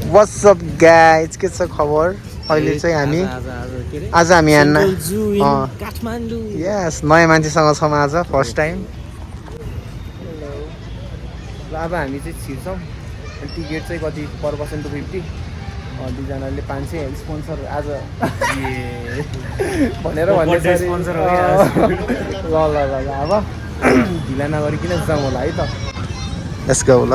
What's up guys? के छ खबर? अहिले चाहिँ हामी आज हामी यहाँ काठमाडौँ यस नयाँ मान्छेसँग छौँ आज फर्स्ट टाइम। ल अब हामी चाहिँ छिर्छौँ। टिकट चाहिँ कति पर पर्सन 250 दुईजनाले 500 स्पोन्सर आज भनेर भन्दै स्पोन्सर हो ल ल ल ल अब ढिला नगरिकन जाउँ होला है त। लेट्स गो ल।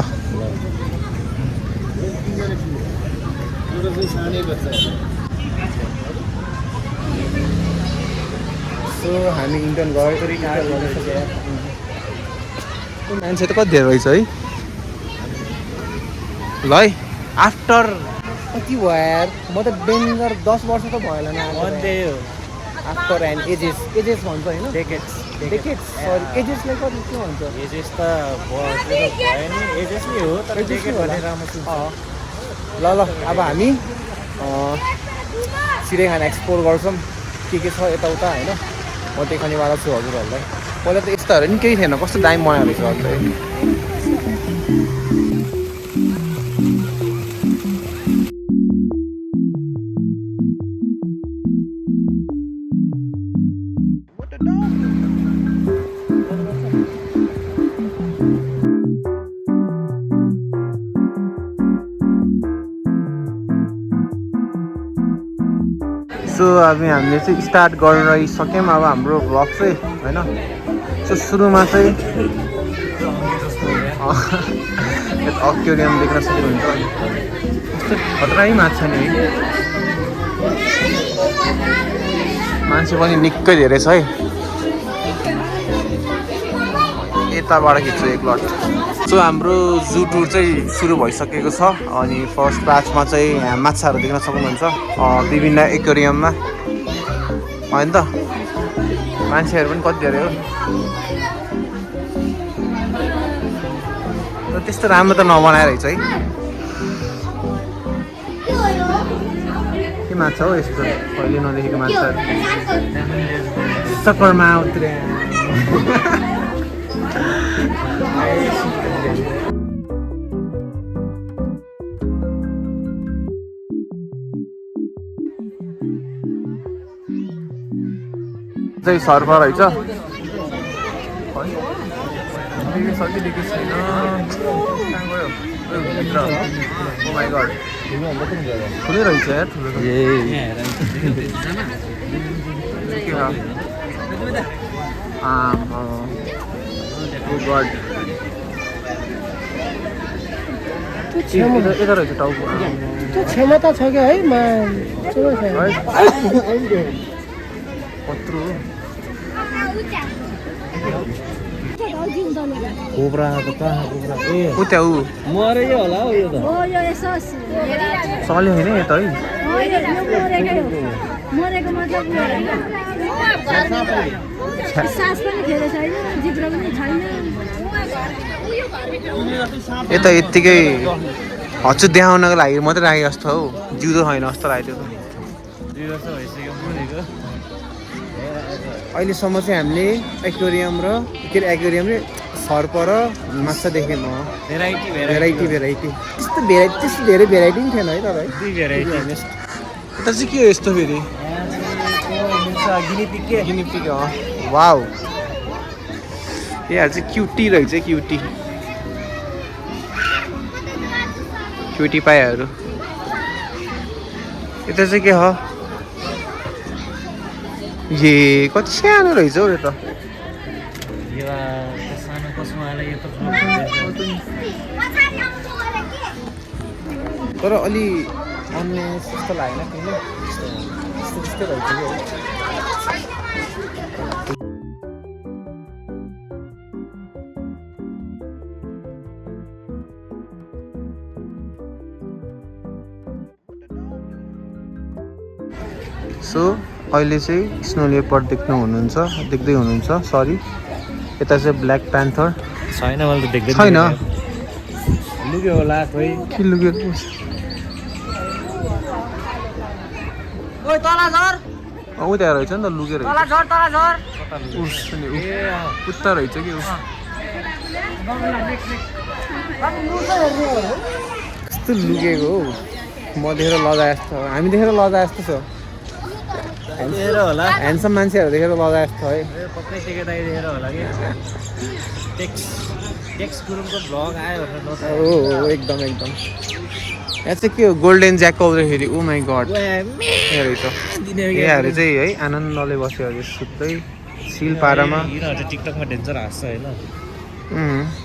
सो हामी इन्टर्न गएको मान्छे त कति धेरै रहेछ है ल है। आफ्टर कति भयो यार म त डेन्जर 10 वर्ष त भयो होला न। आफ्टर एन्ड एजेस भन्छ होइन डेकेट्स सरी एजेसलाई कति के भन्छ एजेस त भएन एजेस नै हो तर डेकेट भनेर ल ल अब हामी सिराइखाना एक्सप्लोर गर्छौँ के छ यताउता होइन। म देखाउनेवाला छु हजुरहरूलाई। पहिला त यस्ताहरू नि केही थिएन कस्तो दामी बनाएको रहेछ हजुर। सो अब हामीले चाहिँ स्टार्ट गरिसक्यौँ अब हाम्रो भ्लग चाहिँ होइन। सो सुरुमा चाहिँ एक्वेरियम देख्न सक्नुहुन्छ। कस्तो खतरै माछा नि है। मान्छे पनि निकै धेरै छ है। यताबाट खिच्छु एक लट। सो हाम्रो जू टुर चाहिँ सुरु भइसकेको छ अनि फर्स्ट ब्याचमा चाहिँ यहाँ माछाहरू देख्न सक्नुहुन्छ विभिन्न एक्वेरियममा होइन त। मान्छेहरू पनि कति धेरै हो र त्यस्तो राम्रो त नबनाएर रहेछ है। के माछा हो यस्तो कहिले नदेखेको माछा सकरमा उत्रे चाहिँ सर्फ रहेछ सकिदिएको छैन। ठुलै रहेछ यार यता रहेछ टाउको क्षमता छ क्या है कत्रो कोब्रा त कहाँ कोब्रा ए उता ऊ मरै होला हौ यो त हो यो यसो चल्यो होइन यता है मरेको मतलब सास पनि फेरे छैन जिब्रो पनि छैन। यता यत्तिकै हच्चु देखाउनको लागि मात्रै राखेको जस्तो हौ जिउँदो छैन जस्तो लाग्यो त्यो। अहिलेसम्म चाहिँ हामीले एक्वेरियम र सर्प र माछा देख्यौँ। भेराइटी त्यस्तो धेरै भेराइटी पनि थिएन है तपाईँ। यता चाहिँ के हो यस्तो फेरि गिनिपिग वाउ यहाँ चाहिँ क्युटी रहेछ क्युटी पायाहरू। यता चाहिँ के हो ए कति सानो रहेछ हौ यो त। तर अलि अन्य जस्तो लागेन किन त्यस्तै रहेछ कि। सो अहिले चाहिँ स्नो लेपर्ड देख्दै हुनुहुन्छ सरी। यता चाहिँ ब्ल्याक प्यान्थर छैन मैले त देख्दै छैन लुक्यो होला खोइ के लुकेको ओइ तला झर उता रहेछ नि त लुकेर तला झर कुत्ता रहेछ कि कस्तो लुकेको हौ। म देखेर लजाए जस्तो हामी देखेर लजाए जस्तो छ देखेर होला ह्यान्डसम मान्छेहरू देखेर लजाए जस्तो है पक्कै टेकेदाई देखेर होला कि टेक्स गुरुङको भ्लग आयो भनेर हो एकदम एकदम यहाँ चाहिँ के हो गोल्डन ज्याक आउँदाखेरि ओ माई गड यहाँहरू चाहिँ है आनन्दले बस्यो अरे सुत्दै सिल पारामा यिनीहरू चाहिँ टिकटकमा डेन्जर हाँस्छ होइन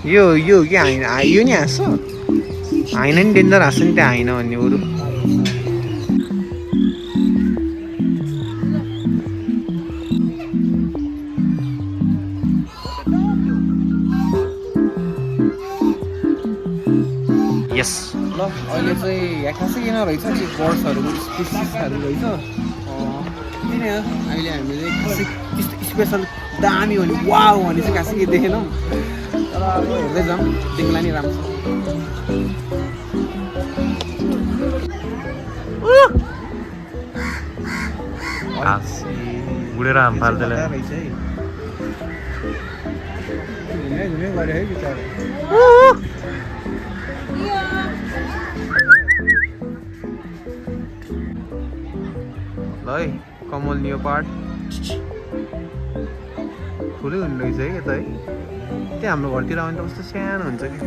यो के हाइन यो नि हाँस्छ हाइन नि डेन्जर हाँस्छ नि त्यहाँ हाइन भन्ने बरु यस ल अहिले चाहिँ यहाँ खासै किन रहेछ कि बर्ड्सहरू स्पिसिसहरू रहेछ किन अहिले हामीले खासै त्यस्तो स्पेसल दामी हो भने वाउ भने चाहिँ खासै केही देखेनौँ तर अब हेर्दै जाउँ देख्ला नि राम्रो उडेर हाम फाल्दैन रहेछ है घुमे गऱ्यो है बिचारा ल है कमल नियोपार्ड ठुलै हुने रहेछ है यता है त्यहाँ हाम्रो घरतिर आउने त कस्तो सानो हुन्छ कि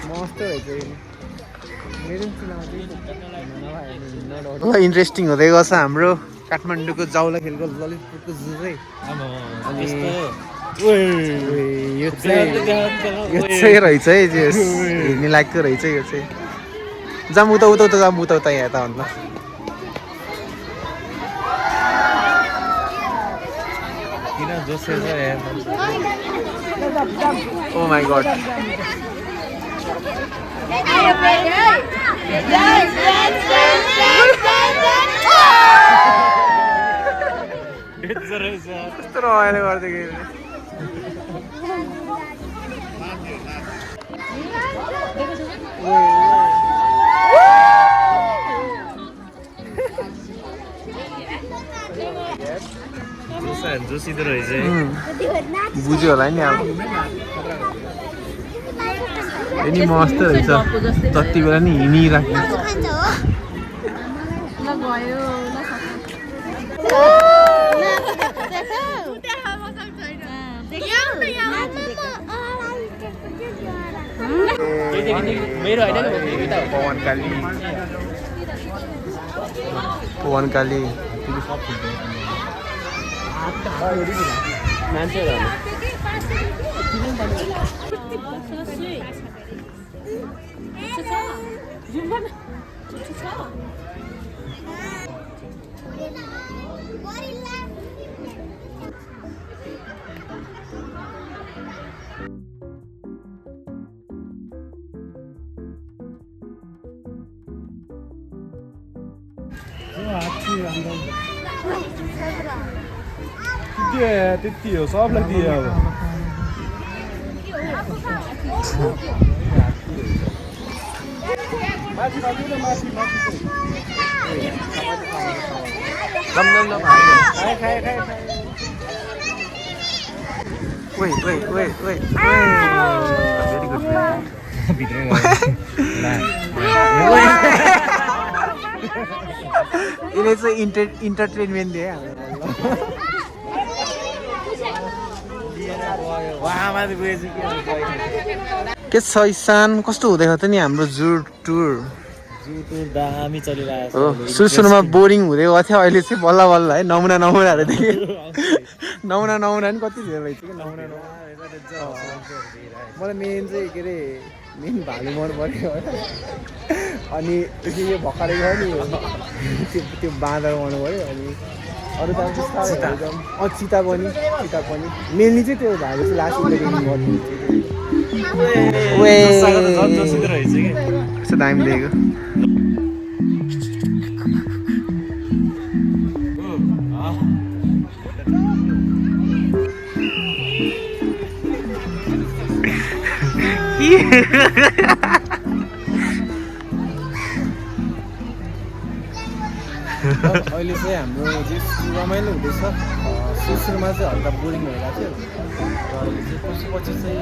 मस्त रहेछ ल इन्ट्रेस्टिङ हुँदै गएछ हाम्रो काठमाडौँको जाउला खेलको ललितपुरको जू चाहिँ अनि यो चाहिँ रहेछ है हेर्ने लायकको रहेछ यो चाहिँ जाऊँ उता उता उता जाऊँ उता उता यहाँ त भन्दा किन जोस ओ माई गड कस्तो रमाइलो गरिदिएको जोसिँदो रहेछ बुझ्यो होला नि अब नि मस्त रहेछ जति बेला नि हिँडिराख्ने पवन काली त्यति हो सबलाई दियो अब यसले चाहिँ इन्टरटेनमेन्ट दिए के छ इसान कस्तो हुँदैछ त नि हाम्रो जू टुर दामी चलिरहेको हो सुरुमा बोरिङ हुँदै गएको थियो अहिले चाहिँ बल्ल बल्ल है नमुनाहरू देखेँ नमुना नि कति धेरै रहेछ कि नमुना मलाई मेन चाहिँ के अरे मेन भालु मन पऱ्यो अनि यो भर्खरै गयो नि त्यो बाँदर मन पऱ्यो अनि अरू त चिता पनि मेनली चाहिँ त्यो भालु चाहिँ लास्ट कस्तो दामी दिएको अहिले चाहिँ हाम्रो रमाइलो हुँदैछ सुरुमा चाहिँ हल्का बोरिङ भइरहेको थियो र अहिले चाहिँ पछि चाहिँ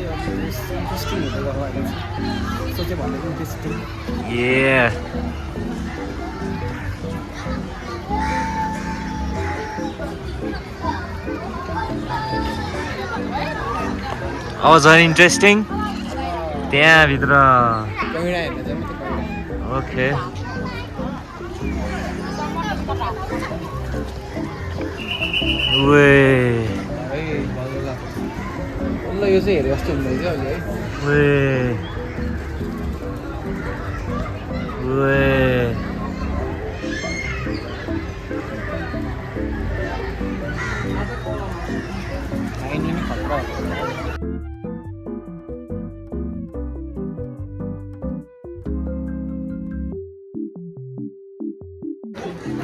इन्ट्रेस्टिङ हुँदै गयो अहिले चाहिँ सोचेँ भनेको इन्ट्रेस्टिङ अब झन् इन्ट्रेस्टिङ त्यहाँभित्र कैडा हेर्न चाहिँ मात्रै ओके ल यो चाहिँ हेरे जस्तो हुँदैछ अहिले है आइनी नि खतरा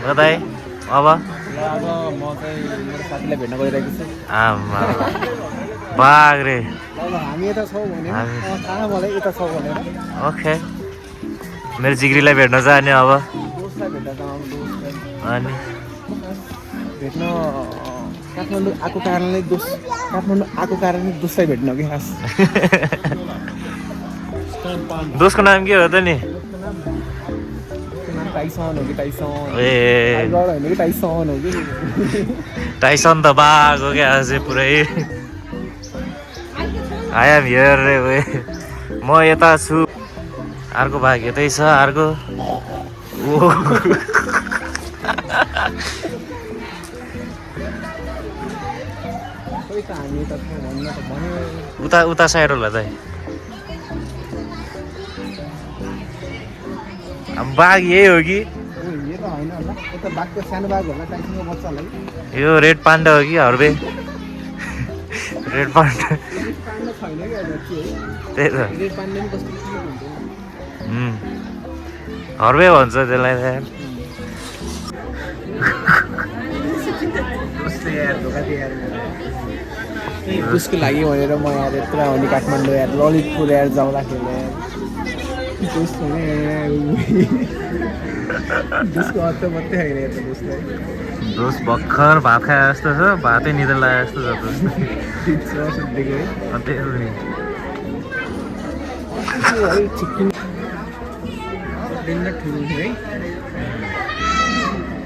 बताए अब ल अब म चाहिँ मेरो साथीलाई भेट्न गइरहेको छु आमा बाघ रे अब हामी यता छौँ भने थाहा मलाई यता छौँ भनेर ओके मेरो जिग्रीलाई भेट्न जाने अब दोस्तलाई भेट्न जाउँ दोस्तलाई अनि भेट्न काठमाडौँ आएको कारणले दोस्तलाई भेट्न कि खास दोस्तको नाम के हो त नि टाइसन हो कि टाइसन ए होइन कि टाइसन हो कि टाइसन त बाघ हो क्या अझै पुरै आई एम हियर रे वे म यता छु अर्को भाग यतै छ अर्को खोइ त हामी त भन्न त भन्यो उता उता साइड होला त बाघ यही हो कि यो त होइन होला यता बाघको सानो बाघ होला टाइसनको बच्चालाई यो रेड पान्डा हो कि हर्बे रेड पान्डा पाण्डा छैन कि अहिले के है त्यही त रेड पाण्डा पनि कस्तो के हुन्छ हर्बे भन्छ त्यसलाई त उसको लागि भनेर म यार यत्र आउने काठमाडौँ यार ललितपुर यार जाउँदाखेरि दोस्तको अर्थ मात्रै होइन यता दोस्तलाई दोस्त भर्खर भात खाए जस्तो छ भातै निद्रा लागे जस्तो छ दोस्त सुत्देखि है त्यही हो नि चिक्किन दिन ठुलो थियो है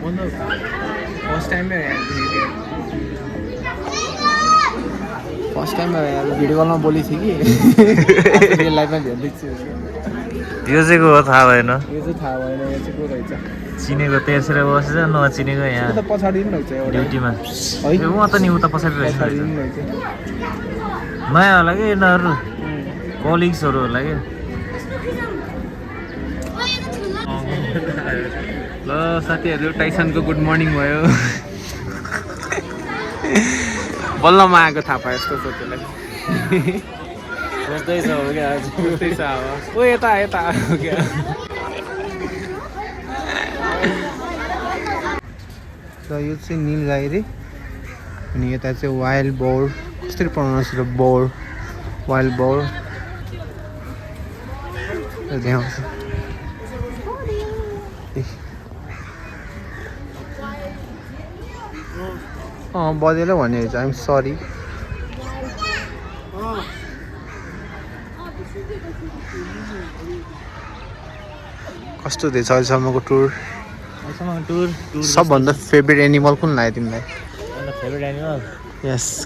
म त फर्स्ट टाइममै भिडियो कलमा बोलेको थिएँ कि रियल लाइफमा भेट्दैछु छु यो चाहिँ को हो थाहा भएन यो चाहिँ थाहा भएन यो चाहिँ को रहेछ चिनेको तेर्सेर बसेछ नचिनेको यहाँ त पछाडि पनि रहेछ एउटा ड्युटीमा है उहाँ त नि उता पछाडि रहेछ पछाडि पनि रहेछ नयाँ होला कि यिनीहरू कलिग्सहरू होला कि ल साथीहरू टाइसनको गुड मर्निङ भयो बल्ल म आएको थाहा पाएँ यस्तो सोचेलाई सोच्दैछ हो क्या सोच्दैछ अब ओ यता यता हो क्या र यो चाहिँ निल गाई रे अनि यता चाहिँ वाइल्ड बोर कसरी प्रनाउन्स बोर वाइल्ड बोर देखाउँछ बजेले भने आइम सरी कस्तो थिएछ अहिलेसम्मको टुर सबभन्दा फेभरेट एनिमल कुन लाग्यो तिमीलाई फेभरेट एनिमल यस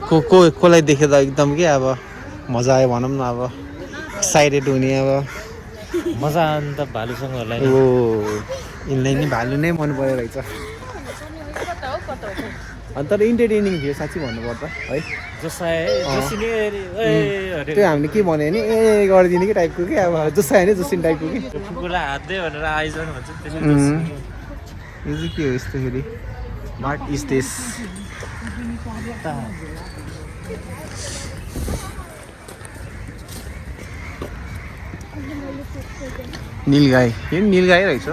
कोलाई देखेर एकदम के अब मजा आयो भनौँ न अब एक्साइटेड हुने अब मजा आयो त भालुसँग होला ओ यिनलाई नि भालु नै मन परेको रहेछ अन्त इन्टरटेनिङ थियो साँच्ची भन्नुपर्दा है त्यो हामीले के भन्यो भने ए गरिदिने कि टाइपको कि अब जोसायो भने जोसिन टाइपको कि कुकुरलाई हात्दै भनेर आइजन भन्छ यो चाहिँ के हो यस्तोखेरि वाट इज दिस नील गाई यो नील गाई रहेछ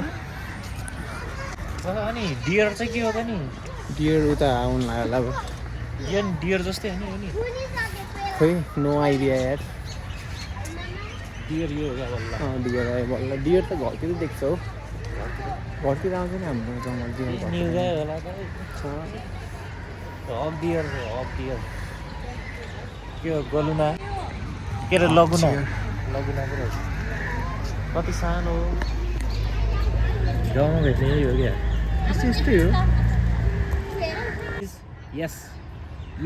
अनि डियर चाहिँ के हो त नि डियर उता आउनु लाग्यो अब यो डियर जस्तै होइन नि खोइ नो आइडिया यार डियर यो हो क्या बल्ल डियर आयो बल्ल डियर त घरतिर देख्छ हौ घरतिर आउँछ नि हाम्रो जङ्गलतिर न्युजै होला त हक डियर के हो गलुना के अरे लगुना पो रहेछ कति सानो गाउँमा भेट्ने यही हो क्या यस्तै हो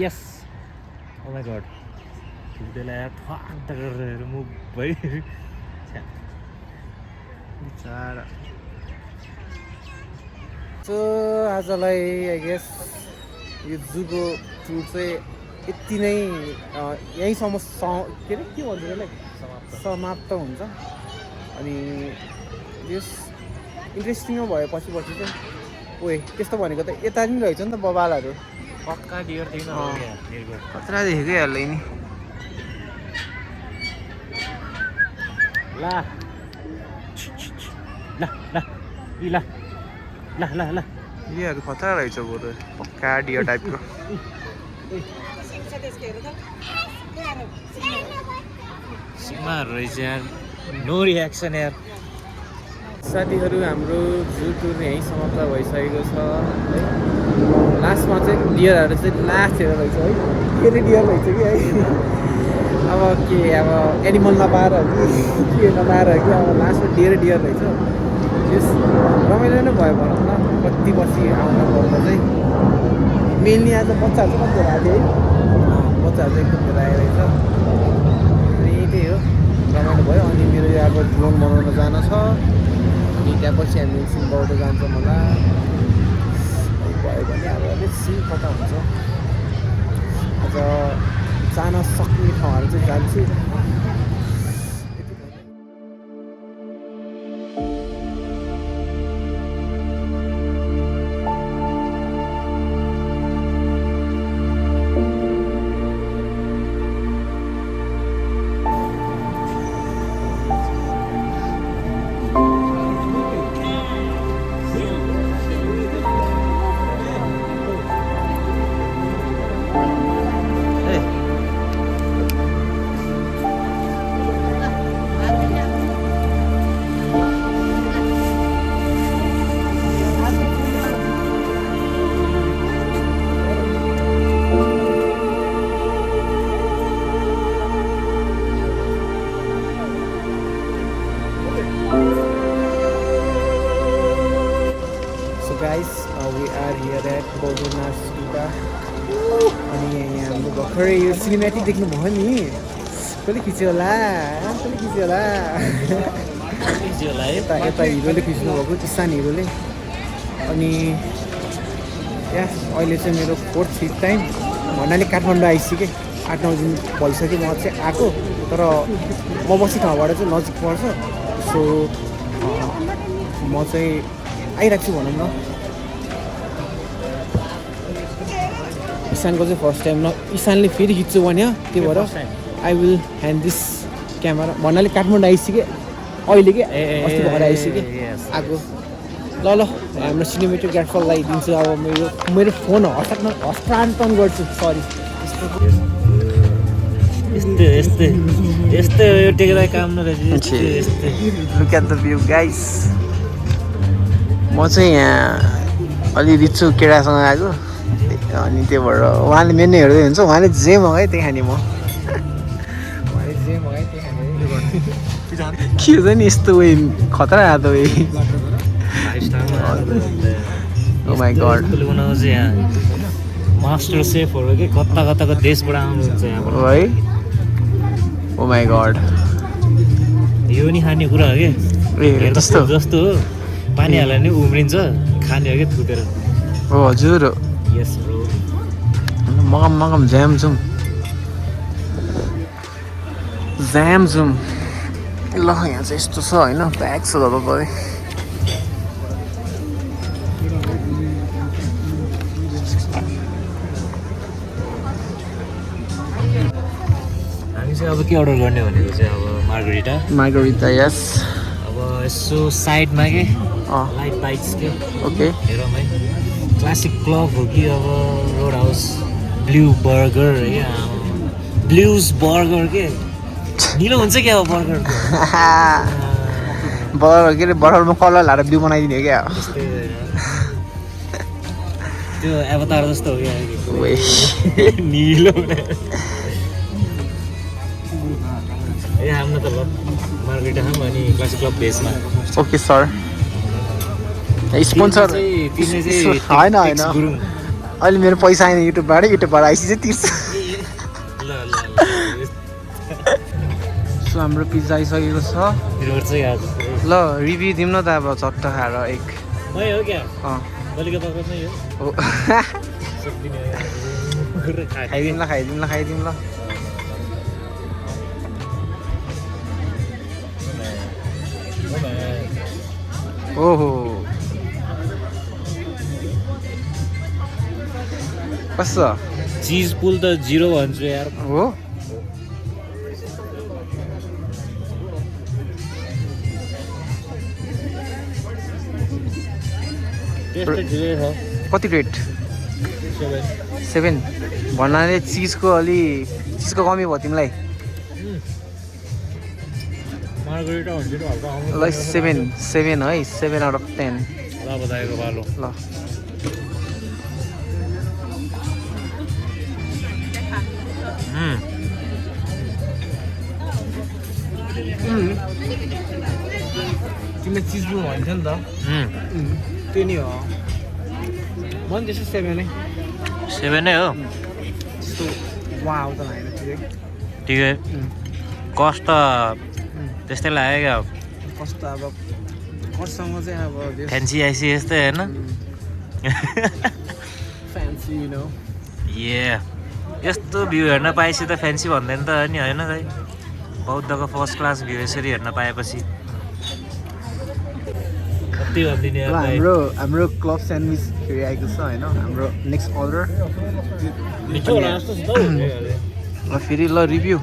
यस ओ माई गड त्यसलाई ठ्वाक्क गरेर मुभ भयो बिचारा सो आजलाई आई गेस यो जुको टुर चाहिँ यति नै यहीँसम्म के अरे के भन्छ त्यसलाई समाप्त हुन्छ अनि यस इन्ट्रेस्टिङ भयो पछि चाहिँ ओए त्यस्तो भनेको त यता नि रहेछ नि त बबालहरू पक्का डियर थिएन खतरा देखेकै हाल्दै नि ला ला ला इ ला ला ला ला यीहरू खतरा रहेछ बरु पक्का डियर टाइपको सिग्माहरू रहेछ यार नो रियाक्सन यार साथीहरू हाम्रो जू टुर यहीँ समाप्त भइसकेको छ है लास्टमा चाहिँ डियरहरू चाहिँ लास्ट हेरेर रहेछ है के डियर रहेछ कि है अब एनिमल नपाएर के नपाएर कि अब लास्टमा डियर रहेछ यस रमाइलो नै भयो भनौँ न कति पछि आउनु पर्दा चाहिँ मेनली आज बच्चाहरू चाहिँ कतिखेर आएको थियो है बच्चाहरू चाहिँ कतिखेर आइरहेछ अनि त्यही हो रमाइलो भयो अनि मेरो यो अब ड्रोन बनाउन जान छ अनि त्यहाँपछि हामी एकछिन बाटो जान्छौँ होला भयो भने अब अलिक कता हुन्छ आज जान सक्ने ठाउँहरू चाहिँ जान्छु guys, we are here at Bogona Stupa अनि यहाँ हाम्रो भर्खरै यो सिनेमेटिक देख्नुभयो नि कसले खिच्यो होला यता हिरोले खिच्नु भएको किसान हिरोले अनि यहाँ अहिले चाहिँ मेरो 4th टाइम भन्नाले काठमाडौँ आइसकेँ 8-9 दिन भइसक्यो म चाहिँ आएको तर म बस्ने ठाउँबाट चाहिँ नजिक पर्छ सो म चाहिँ आइरहेको छु भनौँ न ईशानको चाहिँ फर्स्ट टाइम न ईशानले फेरि खिच्छु भन्यो त्यही भएर I will hand this camera भन्नाले काठमाडौँ आइसकेँ अहिले के अस्ति भएर आइसकेँ आएको ल हाम्रो सिनेमेटिक ग्याटफललाई दिन्छु अब मेरो फोन हस्तान्तरण गर्छु सरी यस्तै यो टेक्दा काम नरहेछ look at the view guys म चाहिँ यहाँ अलि रिच्छु केटासँग आएको अनि त्यो भएर उहाँले मेन्यु हेर्दै हुन्छ उहाँले जे मगाएँ त्यही खाने म के हुन्छ नि यस्तो उयो खतरा आएको उयो ओ माई गड बनाउँछ यहाँ मास्टर सेफहरू के कता कताको देशबाट आउनुहुन्छ यहाँबाट है ओ माई गड यो नि खाने कुरा हो कि जस्तो जस्तो हो पानी हालेर नि उम्रिन्छ खाने हो कि थुतेर हो हजुर यस ब्रो मगम ज्याम जुम ल यहाँ चाहिँ यस्तो छ होइन प्याक छ तपाईँ हामी चाहिँ अब के अर्डर गर्ने भनेको चाहिँ अब मार्गरिटा यस अब यसो साइडमा के लाइट बाइट्स के ओके हेरौँ है क्लासिक क्लब हो कि अब रोड हाउस ब्लू बर्गर क्या ब्लुज बर्गर के निलो हुन्छ क्या अब बर्गर बर्गर के अरे बर्गरमा कलर लाएर बिउ बनाइदिने हो क्या त्यस्तै त्यो अवतार जस्तो हो क्या ओए निलो ए हाम्रो त मार्केट खाम अनि क्लासिक क्लब बेसमा ओके सर स्पोन्सर तिमीले चाहिँ होइन होइन गुरुङ अहिले मेरो पैसा आएन युट्युबबाट आइसी चाहिँ तिर्छ ल सो हाम्रो पिज्जा आइसकेको छ रोड चाहिँ आज ल रिभ्यू दिउँ न त अब चट्ट खाएर एक मै हो क्या अँ बलिका पक्र नै हो हो सक्दिने खाइदिउँ ल खाइदिउँ ल ओहो कस्तो चिज पुल त 0 भन्छु यार हो टेस्ट ठिकै छ कति रेट 7 भन्नाले चिजको कमी भयो तिमीलाई मार्गरिटा हुन्छ नि हल्का आउनु ल 7 है 7 आउट अफ 10 ल बधाईको बालो ल तिमीले चिज बुल भन्छ नि त त्यो नि हो म नि त्यस्तो 7 नै 7 नै हो त्यस्तो वाउ त होइन ठिकै कस्ट त त्यस्तै लाग्यो क्या कस्तो अब कसँग चाहिँ अब फ्यान्सी आइसी यस्तै होइन फ्यान्सी यु नो ए यस्तो भ्यू हेर्न पाएपछि त फ्यान्सी भन्दैन त नि होइन खै बौद्धको फर्स्ट क्लास भ्यू यसरी हेर्न पाएपछि कति भनिदिने ल हाम्रो क्लब स्यान्डविच फेरि आएको छ होइन हाम्रो नेक्स्ट अर्डर मिठो होला जस्तो छ ल फेरि ल रिभ्यू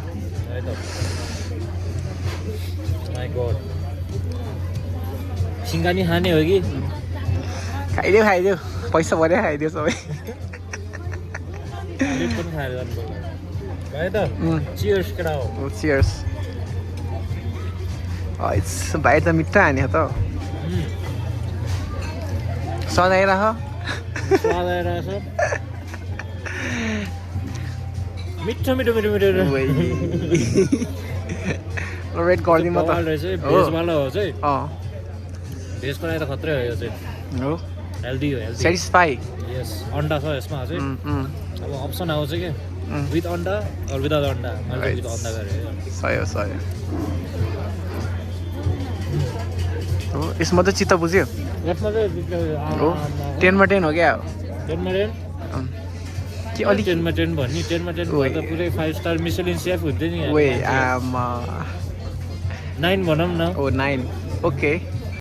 माई गॉड सिङ्गानी खाने हो कि खाइदियो पैसा भरे खाइदियो सबै लिप पनि खाएर जानुपर्छ भाइ त चियर्स केटा हो चियर्स भाइ त मिठो हान्यो त सदाइरह स्वाद आइरहेछ मिठो मिठो मिठो मिठो रेट गरिदिउँ म त भेजवाला हो चाहिँ अँ भेजको लागि त खत्रै हो यो चाहिँ हो हेल्दी हो हेल्दी सेटिस्फाई यस अन्डा छ यसमा चाहिँ अब अप्सन आउँछ कि विथ अन्डा अर विदाउट अन्डा मैले विथ अन्डा गरेँ सही हो यसमा त चित्त बुझ्यो यसमा चाहिँ हो 10 मा 10 हो क्या 10 मा 10 कि अलिक 10 मा 10 भन्ने 10 मा 10 भन्दा पुरै 5 स्टार मिशेलिन सेफ हुन्छ नि वे आमा 9 भनौँ न ओ 9 ओके